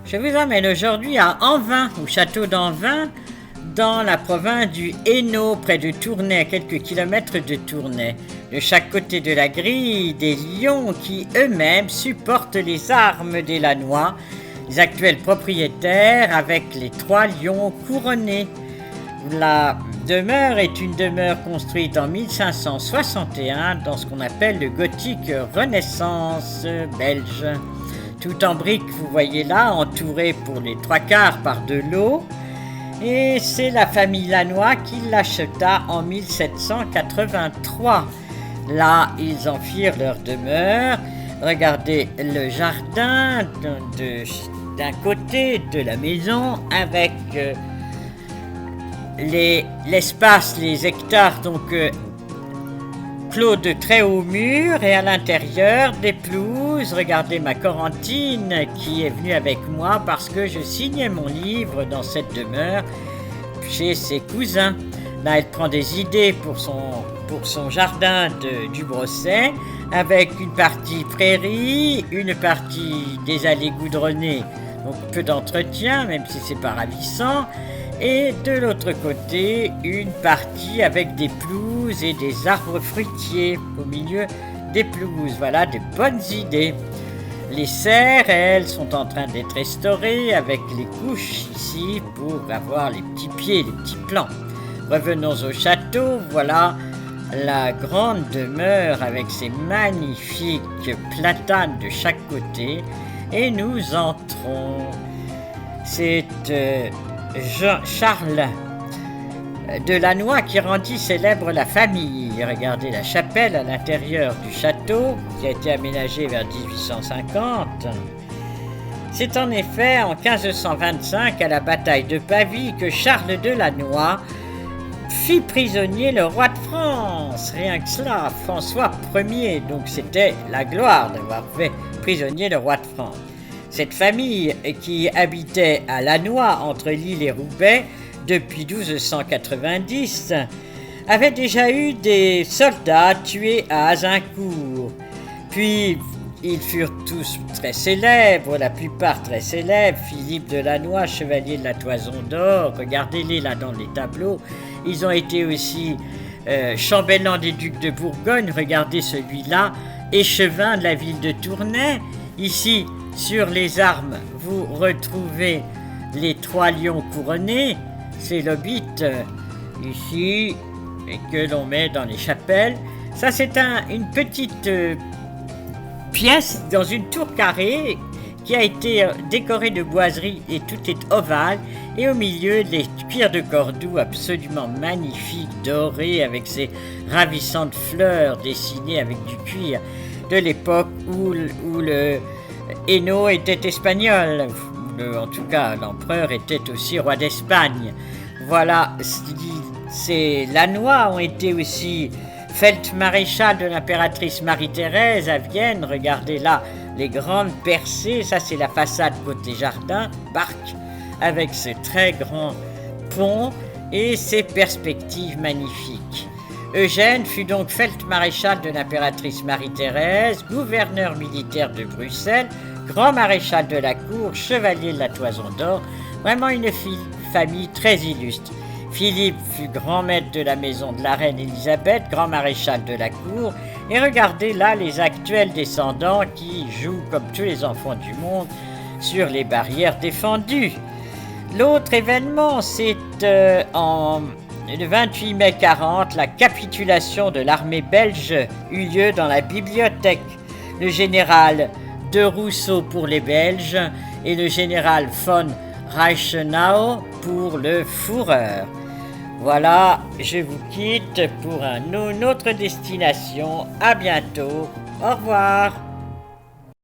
Je vous emmène aujourd'hui à Anvin, au château d'Anvin, dans la province du Hainaut, près de Tournai, à quelques kilomètres de Tournai. De chaque côté de la grille, des lions qui eux-mêmes supportent les armes des Lannoy, les actuels propriétaires, avec les 3 lions couronnés. La demeure est une demeure construite en 1561 dans ce qu'on appelle le gothique Renaissance belge. Tout en briques, vous voyez là, entouré pour les 3/4 par de l'eau. Et c'est la famille Lannoy qui l'acheta en 1783. Là, ils en firent leur demeure. Regardez le jardin d'un côté de la maison avec l'espace, les hectares, donc clos de très hauts murs, et à l'intérieur des pelouses. Regardez ma Corentine qui est venue avec moi parce que je signais mon livre dans cette demeure chez ses cousins. Là, elle prend des idées pour son jardin du Brosset, avec une partie prairie, une partie des allées goudronnées, donc peu d'entretien, même si c'est pas ravissant, et de l'autre côté, une partie avec des pelouses et des arbres fruitiers au milieu des pelouses. Voilà de bonnes idées. Les serres, elles, sont en train d'être restaurées avec les couches ici pour avoir les petits pieds, les petits plants. Revenons au château. Voilà la grande demeure avec ses magnifiques platanes de chaque côté. Et nous entrons. C'est Charles de Lannoy qui rendit célèbre la famille. Regardez la chapelle à l'intérieur du château qui a été aménagée vers 1850. C'est en effet en 1525 à la bataille de Pavie que Charles de Lannoy fit prisonnier le roi de France. Rien que cela, François Ier. Donc c'était la gloire d'avoir fait prisonnier le roi de France. Cette famille qui habitait à Lannoy entre Lille et Roubaix depuis 1290 avait déjà eu des soldats tués à Azincourt. Puis ils furent tous très célèbres, la plupart très célèbres. Philippe de Lannoy, chevalier de la Toison d'Or, regardez-les là dans les tableaux. Ils ont été aussi chambellans des ducs de Bourgogne, regardez celui-là, échevin de la ville de Tournai. Ici, sur les armes, vous retrouvez les 3 lions couronnés, c'est l'hobbit ici, et que l'on met dans les chapelles. Ça, c'est une petite pièce dans une tour carrée qui a été décorée de boiseries et tout est ovale. Et au milieu, des cuirs de Cordoue absolument magnifiques, dorés, avec ces ravissantes fleurs dessinées avec du cuir de l'époque où le Hainaut était espagnol, en tout cas l'empereur était aussi roi d'Espagne. Voilà, ces Lannoy ont été aussi feld-maréchal de l'impératrice Marie-Thérèse à Vienne. Regardez là les grandes percées, ça c'est la façade côté jardin, parc, avec ce très grand pont et ses perspectives magnifiques. Eugène fut donc feld-maréchal de l'impératrice Marie-Thérèse, gouverneur militaire de Bruxelles, grand maréchal de la cour, chevalier de la Toison d'Or, vraiment une famille très illustre. Philippe fut grand maître de la maison de la reine Élisabeth, grand maréchal de la cour, et regardez là les actuels descendants qui jouent comme tous les enfants du monde sur les barrières défendues. L'autre événement, c'est le 28 mai 40, la capitulation de l'armée belge eut lieu dans la bibliothèque. Le général de Rousseau pour les Belges et le général von Reichenau pour le Führer. Voilà, je vous quitte pour une autre destination. À bientôt. Au revoir.